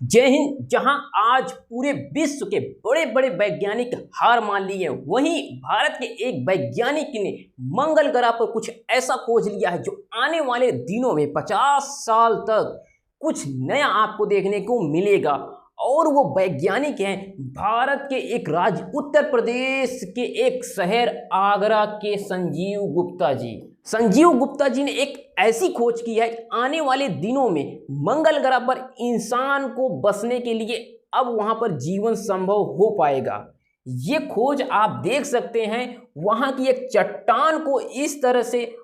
जय हिंद। जहां आज पूरे विश्व के बड़े बड़े वैज्ञानिक हार मान लिए, वहीं भारत के एक वैज्ञानिक ने मंगल ग्रह पर कुछ ऐसा खोज लिया है जो आने वाले दिनों में 50 साल तक कुछ नया आपको देखने को मिलेगा। और वो वैज्ञानिक हैं भारत के एक राज्य उत्तर प्रदेश के एक शहर आगरा के संजीव गुप्ता जी। संजीव गुप्ता जी ने एक ऐसी खोज की है, आने वाले दिनों में मंगल ग्रह पर इंसान को बसने के लिए अब वहां पर जीवन संभव हो पाएगा। ये खोज आप देख सकते हैं, वहां की एक चट्टान को इस तरह से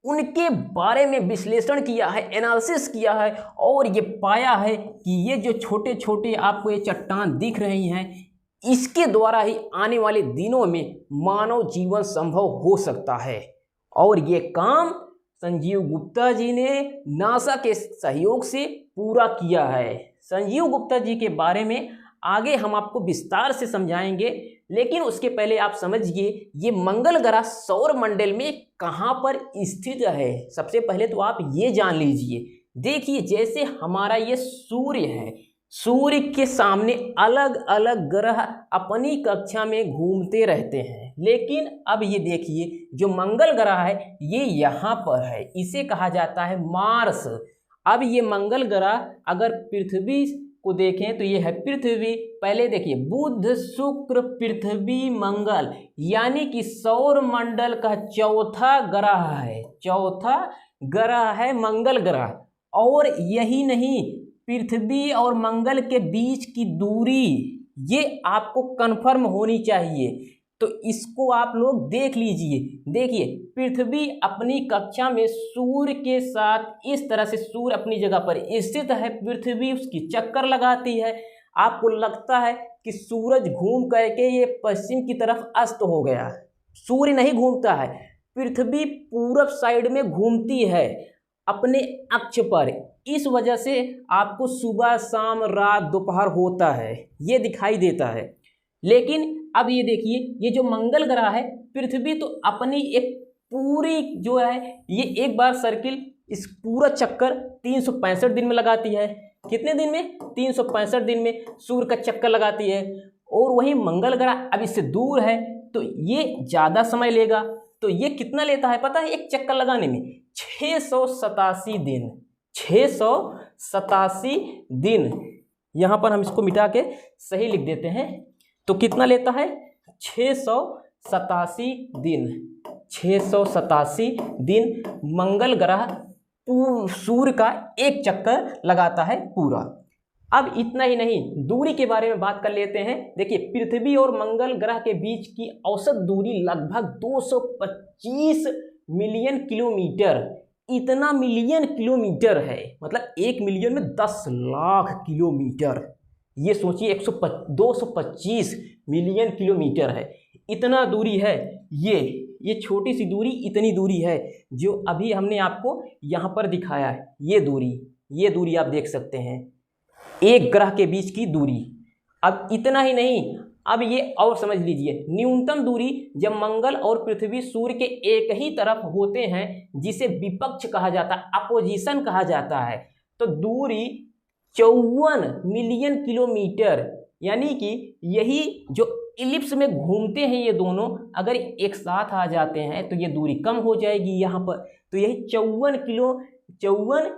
उनके बारे में विश्लेषण किया है, एनालिसिस किया है और ये पाया है कि ये जो छोटे छोटे आपको ये चट्टान दिख रही हैं, इसके द्वारा ही आने वाले दिनों में मानव जीवन संभव हो सकता है। और ये काम संजीव गुप्ता जी ने नासा के सहयोग से पूरा किया है। संजीव गुप्ता जी के बारे में आगे हम आपको विस्तार से समझाएंगे, लेकिन उसके पहले आप समझिए ये मंगल ग्रह सौर मंडल में कहाँ पर स्थित है। सबसे पहले तो आप ये जान लीजिए, देखिए जैसे हमारा ये सूर्य है, सूर्य के सामने अलग अलग ग्रह अपनी कक्षा में घूमते रहते हैं, लेकिन अब ये देखिए जो मंगल ग्रह है ये यहाँ पर है, इसे कहा जाता है मार्स। अब ये मंगल ग्रह अगर पृथ्वी को देखें तो ये है पृथ्वी, पहले देखिए बुध शुक्र पृथ्वी मंगल, यानी कि सौर मंडल का चौथा ग्रह है, चौथा ग्रह है मंगल ग्रह। और यही नहीं, पृथ्वी और मंगल के बीच की दूरी ये आपको कंफर्म होनी चाहिए, तो इसको आप लोग देख लीजिए। देखिए पृथ्वी अपनी कक्षा में सूर्य के साथ इस तरह से, सूर्य अपनी जगह पर स्थित है, पृथ्वी उसकी चक्कर लगाती है। आपको लगता है कि सूरज घूम करके ये पश्चिम की तरफ अस्त हो गया, सूर्य नहीं घूमता है, पृथ्वी पूरब साइड में घूमती है अपने अक्ष पर। इस वजह से आपको सुबह शाम रात दोपहर होता है, ये दिखाई देता है। लेकिन अब ये देखिए ये जो मंगल ग्रह है, पृथ्वी तो अपनी एक पूरी जो है ये एक बार सर्किल, इस पूरा चक्कर 365 दिन में लगाती है। कितने दिन में? 365 दिन में सूर्य का चक्कर लगाती है। और वही मंगल ग्रह अब इससे दूर है तो ये ज़्यादा समय लेगा। तो ये कितना लेता है पता है एक चक्कर लगाने में? 687 दिन। 687 दिन। यहाँ पर हम इसको मिटा के सही लिख देते हैं, तो कितना लेता है? 687 दिन। 687 दिन मंगल ग्रह सूर्य का एक चक्कर लगाता है पूरा। अब इतना ही नहीं, दूरी के बारे में बात कर लेते हैं। देखिए पृथ्वी और मंगल ग्रह के बीच की औसत दूरी लगभग 225 मिलियन किलोमीटर, इतना मिलियन किलोमीटर है, मतलब 1 मिलियन में 10 लाख किलोमीटर। ये सोचिए 225 मिलियन किलोमीटर है, इतना दूरी है। ये छोटी सी दूरी, इतनी दूरी है जो अभी हमने आपको यहाँ पर दिखाया है। ये दूरी आप देख सकते हैं, एक ग्रह के बीच की दूरी। अब इतना ही नहीं, अब ये और समझ लीजिए, न्यूनतम दूरी जब मंगल और पृथ्वी सूर्य के एक ही तरफ होते हैं, जिसे विपक्ष कहा जाता है, अपोजिशन कहा जाता है, तो दूरी 54 मिलियन किलोमीटर, यानी कि यही जो इलिप्स में घूमते हैं ये दोनों, अगर एक साथ आ जाते हैं तो ये दूरी कम हो जाएगी यहाँ पर, तो यही 54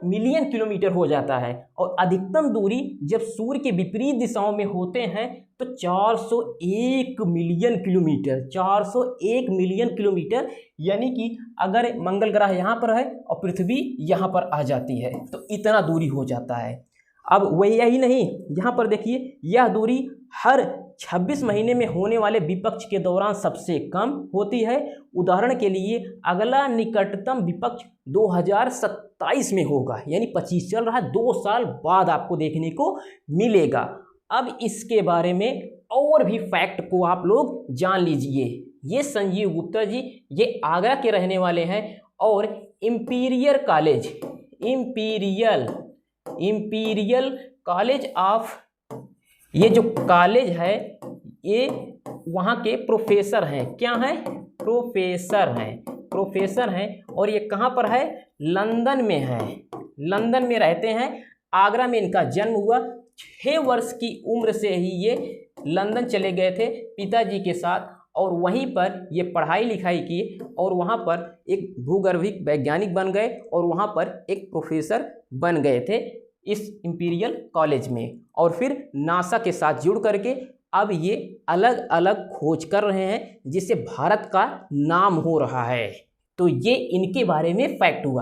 मिलियन किलोमीटर हो जाता है। और अधिकतम दूरी जब सूर्य के विपरीत दिशाओं में होते हैं तो 401 मिलियन किलोमीटर। 401 मिलियन किलोमीटर, यानी कि अगर मंगल ग्रह यहाँ पर है और पृथ्वी यहाँ पर आ जाती है तो इतना दूरी हो जाता है। अब वही यही नहीं, यहाँ पर देखिए यह दूरी हर 26 महीने में होने वाले विपक्ष के दौरान सबसे कम होती है। उदाहरण के लिए अगला निकटतम विपक्ष 2027 में होगा, यानी 25 चल रहा है, 2 साल बाद आपको देखने को मिलेगा। अब इसके बारे में और भी फैक्ट को आप लोग जान लीजिए। ये संजीव गुप्ता जी ये आगरा के रहने वाले हैं और इंपीरियल कॉलेज ऑफ, ये जो कॉलेज है ये वहाँ के प्रोफेसर हैं। क्या हैं? प्रोफेसर हैं और ये कहाँ पर है? लंदन में है, लंदन में रहते हैं। आगरा में इनका जन्म हुआ 6 वर्ष की उम्र से ही ये लंदन चले गए थे पिताजी के साथ, और वहीं पर ये पढ़ाई लिखाई की और वहाँ पर एक भूगर्भिक वैज्ञानिक बन गए और वहाँ पर एक प्रोफेसर बन गए थे इस इंपीरियल कॉलेज में। और फिर नासा के साथ जुड़ करके अब ये अलग अलग खोज कर रहे हैं जिससे भारत का नाम हो रहा है। तो ये इनके बारे में फैक्ट हुआ।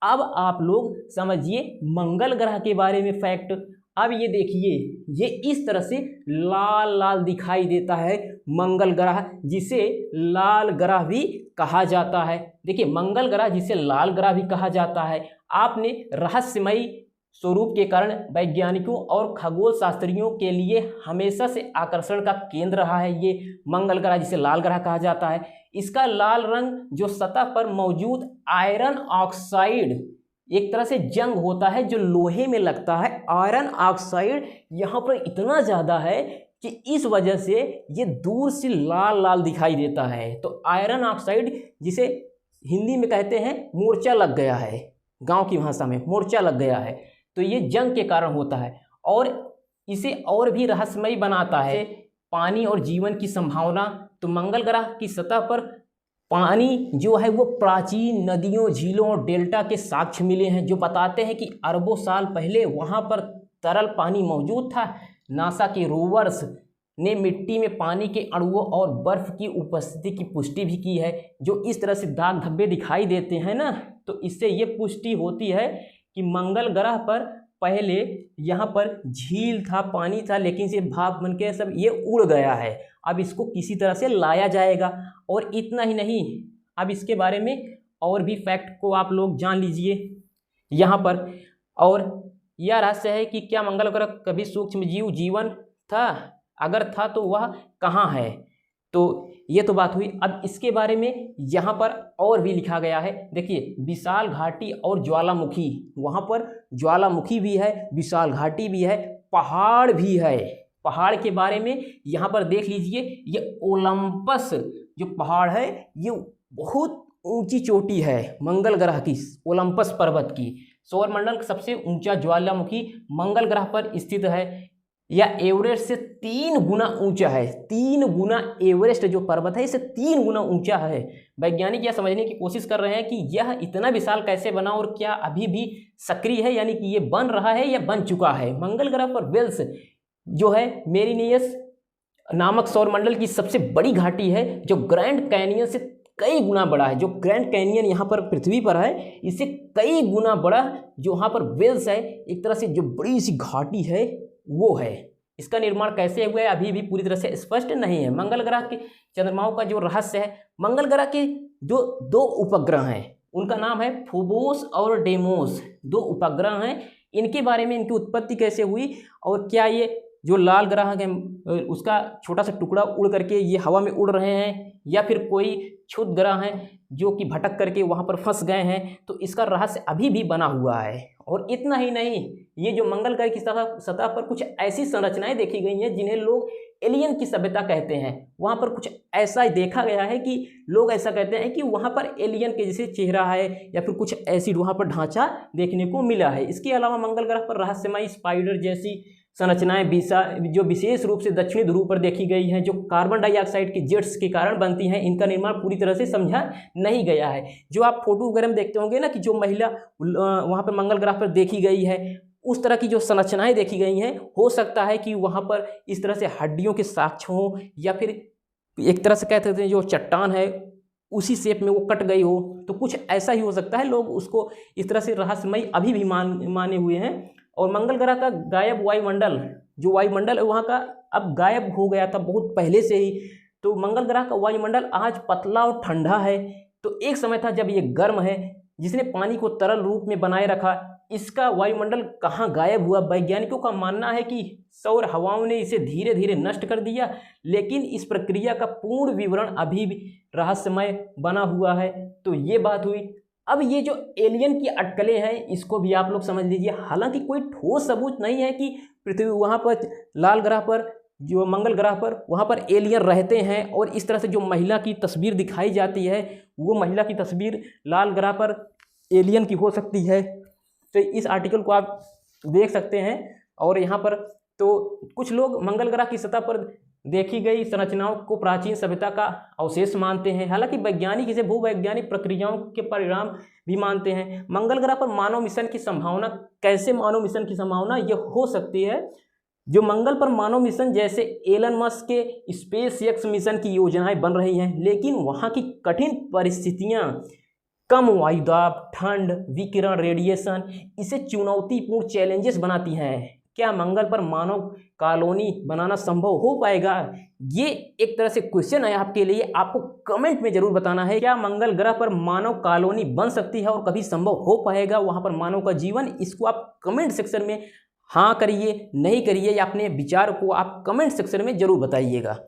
अब आप लोग समझिए मंगल ग्रह के बारे में फैक्ट। अब ये देखिए, ये इस तरह से लाल लाल दिखाई देता है मंगल ग्रह, जिसे लाल ग्रह भी कहा जाता है। देखिए मंगल ग्रह जिसे लाल ग्रह भी कहा जाता है। आपने रहस्यमयी स्वरूप के कारण वैज्ञानिकों और खगोल शास्त्रियों के लिए हमेशा से आकर्षण का केंद्र रहा है ये मंगल ग्रह जिसे लाल ग्रह कहा जाता है। इसका लाल रंग जो सतह पर मौजूद आयरन ऑक्साइड, एक तरह से जंग होता है जो लोहे में लगता है, आयरन ऑक्साइड यहाँ पर इतना ज़्यादा है कि इस वजह से ये दूर से लाल लाल दिखाई देता है। तो आयरन ऑक्साइड जिसे हिंदी में कहते हैं मोर्चा लग गया है, गांव की भाषा में मोर्चा लग गया है, तो ये जंग के कारण होता है और इसे और भी रहस्यमयी बनाता है पानी और जीवन की संभावना। तो मंगल ग्रह की सतह पर पानी जो है वो प्राचीन नदियों, झीलों और डेल्टा के साक्ष्य मिले हैं जो बताते हैं कि अरबों साल पहले वहाँ पर तरल पानी मौजूद था। नासा के रोवर्स ने मिट्टी में पानी के अणुओं और बर्फ की उपस्थिति की पुष्टि भी की है। जो इस तरह से दाग धब्बे दिखाई देते हैं ना, तो इससे ये पुष्टि होती है कि मंगल ग्रह पर पहले यहाँ पर झील था, पानी था, लेकिन से भाप बन के सब ये उड़ गया है। अब इसको किसी तरह से लाया जाएगा। और इतना ही नहीं, अब इसके बारे में और भी फैक्ट को आप लोग जान लीजिए यहाँ पर। और यह रहस्य है कि क्या मंगल ग्रह कभी सूक्ष्म जीव जीवन था, अगर था तो वह कहाँ है। तो ये तो बात हुई। अब इसके बारे में यहाँ पर और भी लिखा गया है। देखिए विशाल घाटी और ज्वालामुखी, वहाँ पर ज्वालामुखी भी है, विशाल घाटी भी है, पहाड़ भी है। पहाड़ के बारे में यहाँ पर देख लीजिए, ये ओलंपस जो पहाड़ है ये बहुत ऊंची चोटी है मंगल ग्रह की, ओलंपस पर्वत की। सौरमंडल का सबसे ऊंचा ज्वालामुखी मंगल ग्रह पर स्थित है। यह एवरेस्ट से 3 गुना ऊंचा है। 3 गुना एवरेस्ट जो पर्वत है इसे 3 गुना ऊंचा है। वैज्ञानिक यह समझने की कोशिश कर रहे हैं कि यह इतना विशाल कैसे बना और क्या अभी भी सक्रिय है, यानी कि ये बन रहा है या बन चुका है। मंगल ग्रह पर वेल्स जो है मेरिनियस नामक सौरमंडल की सबसे बड़ी घाटी है जो ग्रैंड कैनियन से कई गुना बड़ा है। जो ग्रैंड कैनियन यहाँ पर पृथ्वी पर है इससे कई गुना बड़ा जो वहाँ पर वेल्स है, एक तरह से जो बड़ी सी घाटी है वो है। इसका निर्माण कैसे हुआ है अभी भी पूरी तरह से स्पष्ट नहीं है। मंगल ग्रह के चंद्रमाओं का जो रहस्य है, मंगल ग्रह के जो 2 उपग्रह हैं उनका नाम है फोबोस और डेमोस। 2 उपग्रह हैं, इनके बारे में, इनकी उत्पत्ति कैसे हुई और क्या ये जो लाल ग्रह है उसका छोटा सा टुकड़ा उड़ करके ये हवा में उड़ रहे हैं या फिर कोई क्षुद्र ग्रह हैं जो कि भटक करके वहाँ पर फंस गए हैं, तो इसका रहस्य अभी भी बना हुआ है। और इतना ही नहीं, ये जो मंगल ग्रह की सतह पर कुछ ऐसी संरचनाएं देखी गई हैं जिन्हें लोग एलियन की सभ्यता कहते हैं। वहाँ पर कुछ ऐसा देखा गया है कि लोग ऐसा कहते हैं कि वहाँ पर एलियन के जैसे चेहरा है या फिर कुछ ऐसी वहाँ पर ढांचा देखने को मिला है। इसके अलावा मंगल ग्रह पर रहस्यमयी स्पाइडर जैसी संरचनाएं जो विशेष रूप से दक्षिणी ध्रुव पर देखी गई हैं, जो कार्बन डाइऑक्साइड के जेट्स के कारण बनती हैं, इनका निर्माण पूरी तरह से समझा नहीं गया है। जो आप फोटो वगैरह में देखते होंगे ना कि जो महिला वहाँ पर मंगल ग्रह पर देखी गई है, उस तरह की जो संरचनाएं देखी गई हैं, हो सकता है कि वहाँ पर इस तरह से हड्डियों के साक्ष्य हों या फिर एक तरह से कहते हैं जो चट्टान है उसी शेप में वो कट गई हो, तो कुछ ऐसा ही हो सकता है। लोग उसको इस तरह से रहस्यमयी अभी भी माने हुए हैं। और मंगल ग्रह का गायब वायुमंडल, जो वायुमंडल है वहाँ का अब गायब हो गया था बहुत पहले से ही। तो मंगल ग्रह का वायुमंडल आज पतला और ठंडा है। तो एक समय था जब ये गर्म है, जिसने पानी को तरल रूप में बनाए रखा। इसका वायुमंडल कहाँ गायब हुआ? वैज्ञानिकों का मानना है कि सौर हवाओं ने इसे धीरे धीरे नष्ट कर दिया, लेकिन इस प्रक्रिया का पूर्ण विवरण अभी भी रहस्यमय बना हुआ है। तो ये बात हुई। अब ये जो एलियन की अटकलें हैं इसको भी आप लोग समझ लीजिए। हालांकि कोई ठोस सबूत नहीं है कि पृथ्वी वहाँ पर लाल ग्रह पर जो मंगल ग्रह पर वहाँ पर एलियन रहते हैं। और इस तरह से जो महिला की तस्वीर दिखाई जाती है वो महिला की तस्वीर लाल ग्रह पर एलियन की हो सकती है। तो इस आर्टिकल को आप देख सकते हैं। और यहाँ पर तो कुछ लोग मंगल ग्रह की सतह पर देखी गई संरचनाओं को प्राचीन सभ्यता का अवशेष मानते हैं। हालांकि वैज्ञानिक इसे भूवैज्ञानिक प्रक्रियाओं के परिणाम भी मानते हैं। मंगल ग्रह पर मानव मिशन की संभावना, कैसे मानव मिशन की संभावना ये हो सकती है, जो मंगल पर मानव मिशन जैसे एलन मस्क के स्पेसएक्स मिशन की योजनाएं बन रही हैं, लेकिन वहाँ की कठिन परिस्थितियाँ, कम वायुदाब, ठंड, विकिरण, रेडिएशन इसे चुनौतीपूर्ण चैलेंजेस बनाती हैं। क्या मंगल पर मानव कॉलोनी बनाना संभव हो पाएगा? ये एक तरह से क्वेश्चन है आपके लिए, आपको कमेंट में जरूर बताना है। क्या मंगल ग्रह पर मानव कॉलोनी बन सकती है और कभी संभव हो पाएगा वहाँ पर मानव का जीवन? इसको आप कमेंट सेक्शन में हाँ करिए, नहीं करिए, या अपने विचार को आप कमेंट सेक्शन में जरूर बताइएगा।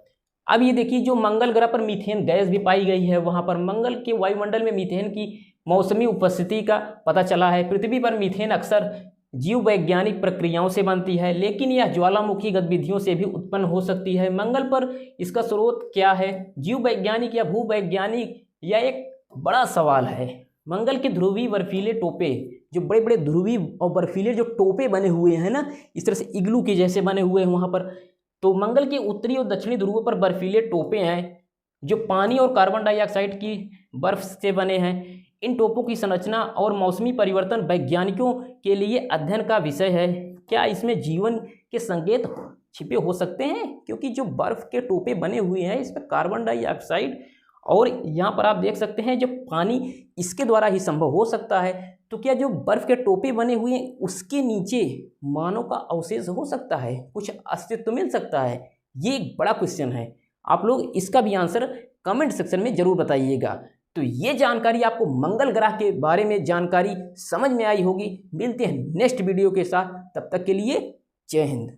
अब ये देखिए, जो मंगल ग्रह पर मीथेन गैस भी पाई गई है, वहाँ पर मंगल के वायुमंडल में मीथेन की मौसमी उपस्थिति का पता चला है। पृथ्वी पर मीथेन अक्सर जीव वैज्ञानिक प्रक्रियाओं से बनती है, लेकिन यह ज्वालामुखी गतिविधियों से भी उत्पन्न हो सकती है। मंगल पर इसका स्रोत क्या है? जीव वैज्ञानिक या भूवैज्ञानिक, यह एक बड़ा सवाल है। मंगल के ध्रुवीय बर्फीले टोपे, जो बड़े बड़े ध्रुवीय और बर्फीले जो टोपे बने हुए हैं ना, इस तरह से इग्लू के जैसे बने हुए हैं वहाँ पर, तो मंगल के उत्तरी और दक्षिणी ध्रुवों पर बर्फीले टोपे हैं जो पानी और कार्बन डाइऑक्साइड की बर्फ से बने हैं। इन टोपों की संरचना और मौसमी परिवर्तन वैज्ञानिकों के लिए अध्ययन का विषय है। क्या इसमें जीवन के संकेत छिपे हो सकते हैं? क्योंकि जो बर्फ के टोपे बने हुए हैं इसमें कार्बन डाइऑक्साइड और यहाँ पर आप देख सकते हैं जो पानी, इसके द्वारा ही संभव हो सकता है। तो क्या जो बर्फ के टोपे बने हुए हैं उसके नीचे मानव का अवशेष हो सकता है? कुछ अस्तित्व मिल सकता है? ये एक बड़ा क्वेश्चन है। आप लोग इसका भी आंसर कमेंट सेक्शन में जरूर बताइएगा। तो ये जानकारी, आपको मंगल ग्रह के बारे में जानकारी समझ में आई होगी। मिलते हैं नेक्स्ट वीडियो के साथ, तब तक के लिए जय हिंद।